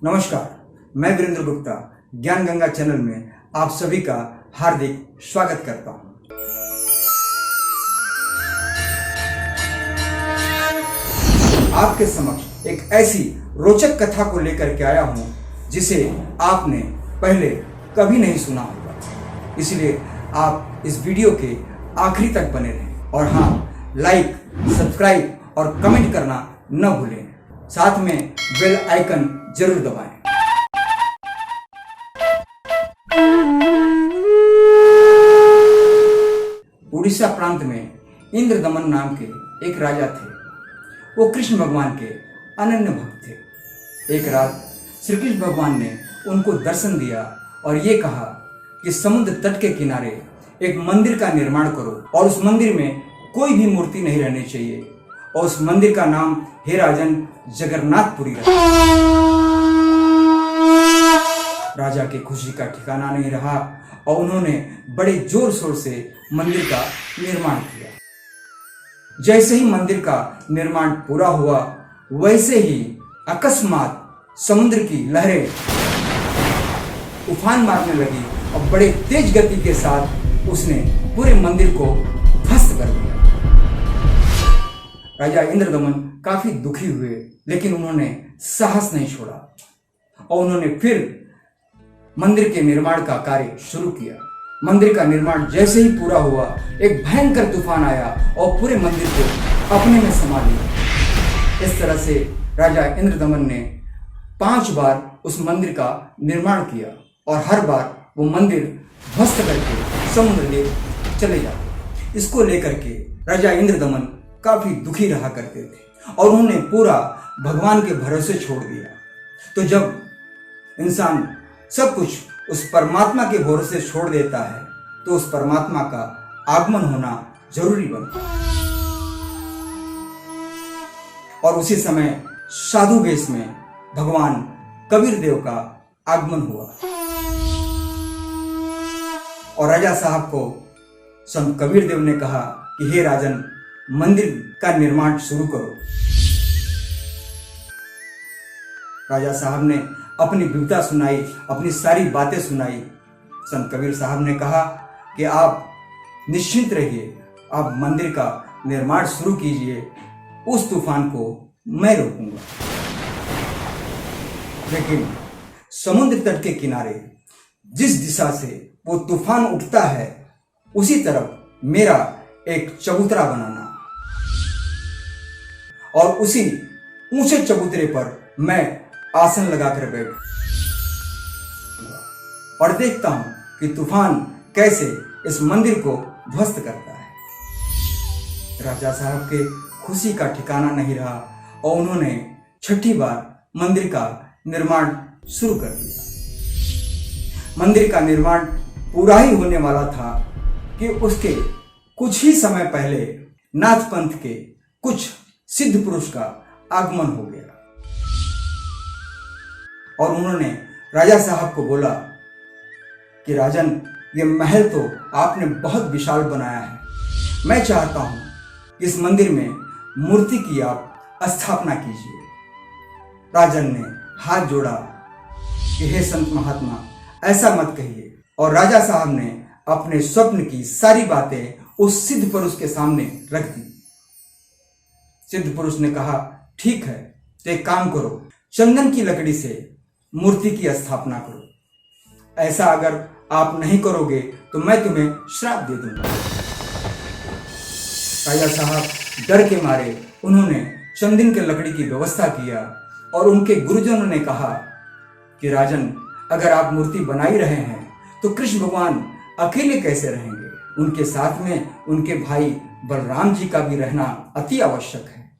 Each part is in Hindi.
नमस्कार, मैं वीरेंद्र गुप्ता ज्ञान गंगा चैनल में आप सभी का हार्दिक स्वागत करता हूं। आपके समक्ष एक ऐसी रोचक कथा को लेकर के आया हूं जिसे आपने पहले कभी नहीं सुना होगा, इसलिए आप इस वीडियो के आखिरी तक बने रहें और हाँ, लाइक, सब्सक्राइब और कमेंट करना न भूलें। साथ में बेल आइकन जरूर दबाएं। उड़ीसा प्रांत में इंद्रदमन नाम के एक राजा थे। वो कृष्ण भगवान के अनन्य भक्त थे। एक रात श्री कृष्ण भगवान ने उनको दर्शन दिया और ये कहा कि समुद्र तट के किनारे एक मंदिर का निर्माण करो और उस मंदिर में कोई भी मूर्ति नहीं रहनी चाहिए और उस मंदिर का नाम हे राजन जगन्नाथपुरी रखा। राजा की खुशी का ठिकाना नहीं रहा और उन्होंने बड़े जोर शोर से मंदिर का निर्माण किया। जैसे ही मंदिर का निर्माण पूरा हुआ, वैसे ही अकस्मात समुद्र की लहरें उफान मारने लगी और बड़े तेज गति के साथ उसने पूरे मंदिर को ध्वस्त कर दिया। राजा इंद्रदमन काफी दुखी हुए, लेकिन उन्होंने साहस नहीं छोड़ा और उन्होंने फिर मंदिर के निर्माण का कार्य शुरू किया। मंदिर का निर्माण जैसे ही पूरा हुआ, एक भयंकर तूफान आया और पूरे मंदिर को अपने में समा लिया। इस तरह से राजा इंद्रदमन ने 5 बार उस मंदिर का निर्माण किया और हर बार वो मंदिर ध्वस्त करके समुद्र ले चले जाते। इसको लेकर के राजा इंद्रदमन काफी दुखी रहा करते थे और उन्होंने पूरा भगवान के भरोसे छोड़ दिया। तो जब इंसान सब कुछ उस परमात्मा के भरोसे छोड़ देता है, तो उस परमात्मा का आगमन होना जरूरी बनता है। और उसी समय साधु वेश में भगवान कबीर देव का आगमन हुआ और राजा साहब को संत कबीर देव ने कहा कि हे राजन, मंदिर का निर्माण शुरू करो। राजा साहब ने अपनी विपदा सुनाई, अपनी सारी बातें सुनाई। संत कबीर साहब ने कहा कि आप निश्चिंत रहिए, आप मंदिर का निर्माण शुरू कीजिए, उस तूफान को मैं रोकूंगा। लेकिन समुद्र तट के किनारे जिस दिशा से वो तूफान उठता है, उसी तरफ मेरा एक चबूतरा बनाना और उसी ऊंचे चबूतरे पर मैं आसन लगाकर बैठूंगा और देखता हूं कि तूफान कैसे इस मंदिर को ध्वस्त करता है। राजा साहब के खुशी का ठिकाना नहीं रहा और उन्होंने 6ठी बार मंदिर का निर्माण शुरू कर दिया। मंदिर का निर्माण पूरा ही होने वाला था कि उसके कुछ ही समय पहले नाथ पंथ के कुछ सिद्ध पुरुष का आगमन हो गया और उन्होंने राजा साहब को बोला कि राजन, ये महल तो आपने बहुत विशाल बनाया है, मैं चाहता हूं इस मंदिर में मूर्ति की आप स्थापना कीजिए। राजन ने हाथ जोड़ा कि हे संत महात्मा, ऐसा मत कहिए। और राजा साहब ने अपने स्वप्न की सारी बातें उस सिद्ध पुरुष के सामने रख दी। सिद्ध पुरुष ने कहा, ठीक है, तो एक काम करो, चंदन की लकड़ी से मूर्ति की स्थापना करो। ऐसा अगर आप नहीं करोगे तो मैं तुम्हें श्राप दे दूंगा। राजा साहब डर के मारे उन्होंने चंदन के लकड़ी की व्यवस्था किया और उनके गुरुजनों ने कहा कि राजन, अगर आप मूर्ति बना ही रहे हैं तो कृष्ण भगवान अकेले कैसे रहेंगे? उनके साथ में उनके भाई बलराम जी का भी रहना अति आवश्यक है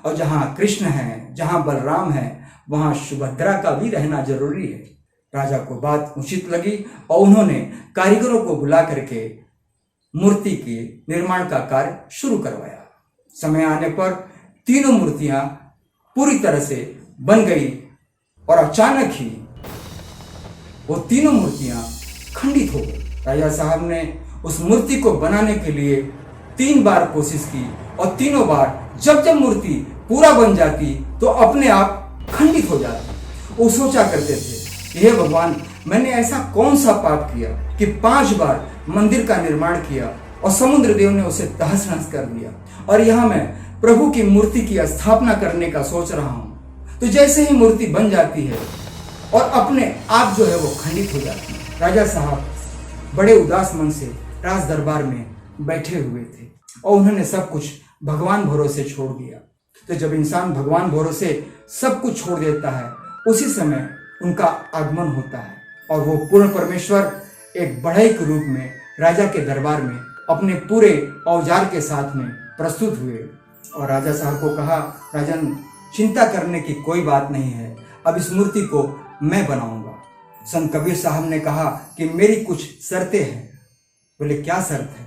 और जहां कृष्ण है, जहां बलराम है, वहां सुभद्रा का भी रहना जरूरी है। राजा को बात उचित लगी और उन्होंने कारीगरों को बुला करके मूर्ति के निर्माण का कार्य शुरू करवाया। समय आने पर तीनों मूर्तियां पूरी तरह से बन गई और अचानक ही वो तीनों मूर्तियां खंडित हो गई। राजा साहब ने उस मूर्ति को बनाने के लिए 3 बार कोशिश की और तीनों बार जब जब मूर्ति पूरा बन जाती तो अपने आप खंडित हो जाती। वो सोचा करते थे, हे भगवान, मैंने ऐसा कौन सा पाप किया कि 5 बार मंदिर का निर्माण किया और समुद्र देव ने उसे तहस नहस कर दिया, और यहाँ मैं प्रभु की मूर्ति की स्थापना करने का सोच रहा हूँ। तो जैसे ही मूर्ति बन जाती है और अपने आप जो है वो खंडित हो जाती है। राजा साहब बड़े उदास मन से राज दरबार में बैठे हुए थे और उन्होंने सब कुछ भगवान भरोसे छोड़ दिया। तो जब इंसान भगवान भरोसे सब कुछ छोड़ देता है, उसी समय उनका आगमन होता है और वो पूर्ण परमेश्वर एक बढ़ई के रूप में राजा के दरबार में अपने पूरे औजार के साथ में प्रस्तुत हुए। और राजा साहब को कहा, राजन, चिंता करने की कोई बात नहीं है, अब इस मूर्ति को मैं बनाऊंगा। संत कबीर साहब ने कहा कि मेरी कुछ शर्तें हैं। बोले, क्या शर्त है?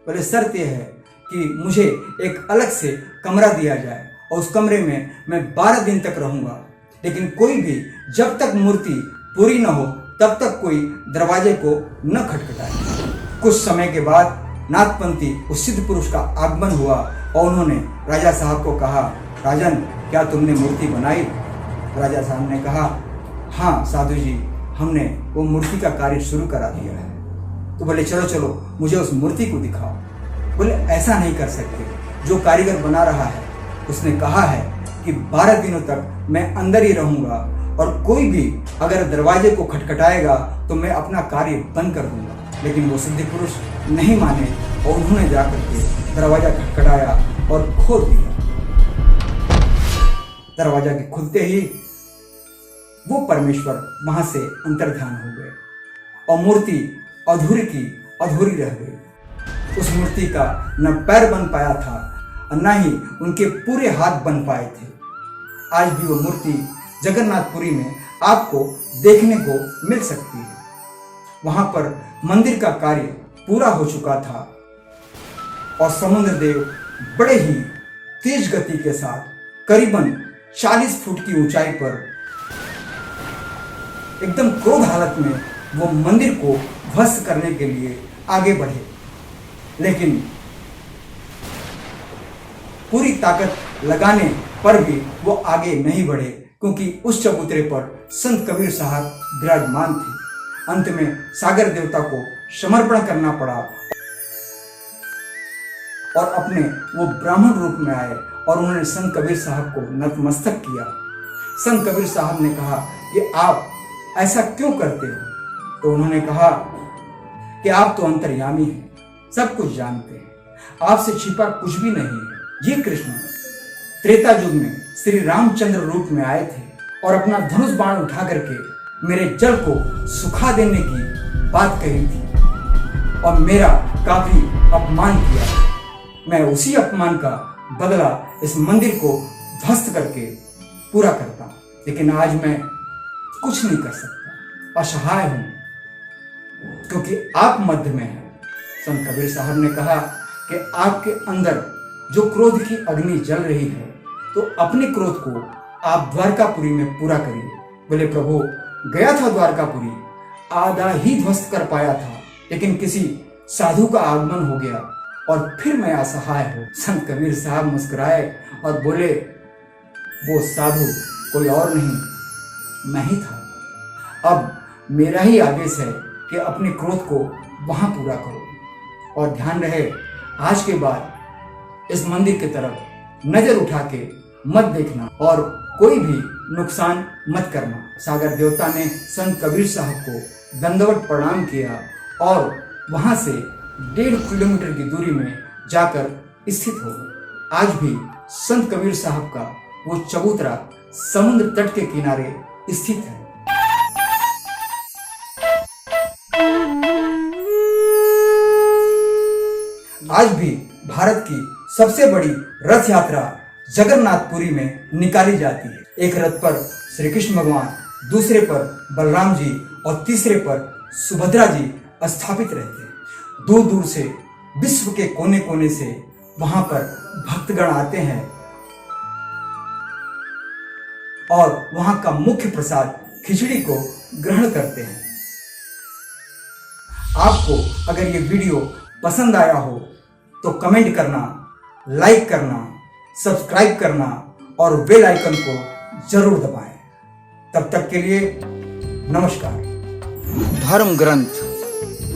बोले, शर्त यह है कि मुझे एक अलग से कमरा दिया जाए और उस कमरे में मैं 12 दिन तक रहूंगा, लेकिन कोई भी जब तक मूर्ति पूरी न हो तब तक कोई दरवाजे को न खटखटाए। कुछ समय के बाद नाथपंथी उस सिद्ध पुरुष का आगमन हुआ और उन्होंने राजा साहब को कहा, राजन, क्या तुमने मूर्ति बनाई? राजा साहब ने कहा, हाँ साधु जी, हमने वो मूर्ति का कार्य शुरू करा दिया है। तो बोले, चलो चलो मुझे उस मूर्ति को दिखाओ। बोले, ऐसा नहीं कर सकते, जो कारीगर बना रहा है उसने कहा है कि 12 दिनों तक मैं अंदर ही रहूंगा और कोई भी अगर दरवाजे को खटखटाएगा तो मैं अपना कार्य बंद कर दूंगा। लेकिन वो सिद्ध पुरुष नहीं माने और उन्होंने जाकर के दरवाजा खटखटाया और खोल दिया। दरवाजा के खुलते ही वो परमेश्वर वहां से अंतर्ध्यान हो गए और मूर्ति अधूरी की अधूरी रह गई। उस मूर्ति का न पैर बन पाया था और न ही उनके पूरे हाथ बन पाए थे। आज भी वो मूर्ति जगन्नाथपुरी में आपको देखने को मिल सकती है। वहां पर मंदिर का कार्य पूरा हो चुका था और समुद्र देव बड़े ही तेज गति के साथ करीबन 40 फुट की ऊंचाई पर एकदम क्रोध हालत में वो मंदिर को ध्वस्त करने के लिए आगे बढ़े, लेकिन पूरी ताकत लगाने पर भी वो आगे नहीं बढ़े, क्योंकि उस चबूतरे पर संत कबीर साहब विराजमान थे। अंत में सागर देवता को समर्पण करना पड़ा और अपने वो ब्राह्मण रूप में आए और उन्होंने संत कबीर साहब को नतमस्तक किया। संत कबीर साहब ने कहा कि आप ऐसा क्यों करते हो? तो उन्होंने कहा कि आप तो अंतर्यामी हैं, सब कुछ जानते हैं, आपसे छिपा कुछ भी नहीं है। ये कृष्ण त्रेता युग में श्री रामचंद्र रूप में आए थे और अपना धनुष बाण उठा करके मेरे जल को सुखा देने की बात कही थी और मेरा काफी अपमान किया। मैं उसी अपमान का बदला इस मंदिर को ध्वस्त करके पूरा करता, लेकिन आज मैं कुछ नहीं कर सकता, असहाय हूं, क्योंकि आप मध्य में हैं। संत कबीर साहब ने कहा कि आपके अंदर जो क्रोध की अग्नि जल रही है, तो अपने क्रोध को आप द्वारकापुरी में पूरा करिए। बोले, प्रभु, गया था द्वारकापुरी, आधा ही ध्वस्त कर पाया था, लेकिन किसी साधु का आगमन हो गया और फिर मैं असहाय हूं। संत कबीर साहब मुस्कुराए और बोले, वो साधु कोई और नहीं, मैं ही था। अब मेरा ही आदेश है कि अपने क्रोध को वहां पूरा करो, और ध्यान रहे, आज के बाद इस मंदिर की तरफ नजर उठा के मत देखना और कोई भी नुकसान मत करना। सागर देवता ने संत कबीर साहब को दंडवत प्रणाम किया और वहां से 1.5 किलोमीटर की दूरी में जाकर स्थित हो गए। आज भी संत कबीर साहब का वो चबूतरा समुद्र तट के किनारे स्थित है। आज भी भारत की सबसे बड़ी रथ यात्रा जगन्नाथपुरी में निकाली जाती है। एक रथ पर श्री कृष्ण भगवान, दूसरे पर बलराम जी और तीसरे पर सुभद्रा जी स्थापित रहते हैं। दूर दूर से, विश्व के कोने कोने से वहां पर भक्तगण आते हैं और वहां का मुख्य प्रसाद खिचड़ी को ग्रहण करते हैं। आपको अगर ये वीडियो पसंद आया हो तो कमेंट करना, लाइक करना, सब्सक्राइब करना और बेल आइकन को जरूर दबाएं। तब तक के लिए नमस्कार। धर्म ग्रंथ,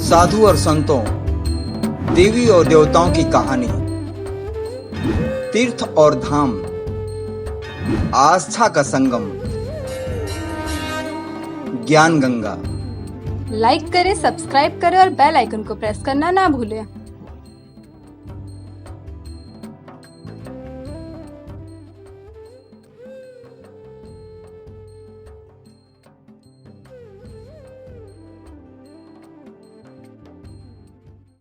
साधु और संतों, देवी और देवताओं की कहानी, तीर्थ और धाम, आस्था का संगम, ज्ञान गंगा। लाइक करें, सब्सक्राइब करें और बेल आइकन को प्रेस करना ना भूलें।